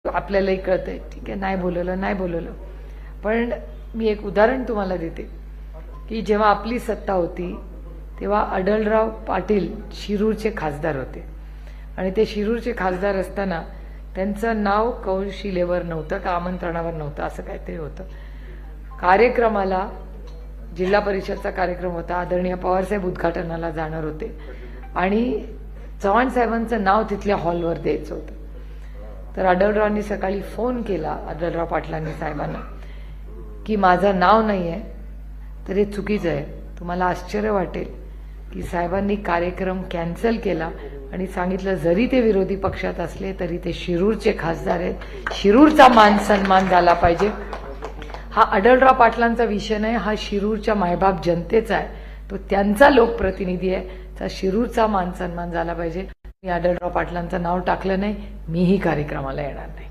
आपल्यालाही कळतंय, ठीक आहे, नाही बोलवलं. पण मी एक उदाहरण तुम्हाला देते की जेव्हा आपली सत्ता होती तेव्हा आढळराव पाटील शिरूरचे खासदार होते आणि ते शिरूरचे खासदार असताना त्यांचं नाव कौशिलेवर नव्हतं का आमंत्रणावर नव्हतं, असं काहीतरी होतं. कार्यक्रमाला जिल्हा परिषदचा कार्यक्रम होता, आदरणीय पवारसाहेब उद्घाटनाला जाणार होते आणि चव्हाण साहेबांचं नाव तिथल्या हॉलवर द्यायचं होतं. तर आढळरावांनी सकाळी फोन केला आढळराव पाटलांनी साहेबांना की माझं नाव नाही आहे, तर हे चुकीचं आहे. तुम्हाला आश्चर्य वाटेल की साहेबांनी कार्यक्रम कॅन्सल केला आणि सांगितलं जरी ते विरोधी पक्षात असले तरी ते शिरूरचे खासदार आहेत, शिरूरचा मान सन्मान झाला पाहिजे. हा आढळराव पाटलांचा विषय नाही, हा शिरूरच्या मायबाप जनतेचा आहे, तो त्यांचा लोकप्रतिनिधी आहे, त्या शिरूरचा मान सन्मान झाला पाहिजे. मी आढळराव पाटलांचं नाव टाकलं नाही, मीही कार्यक्रमाला येणार नाही.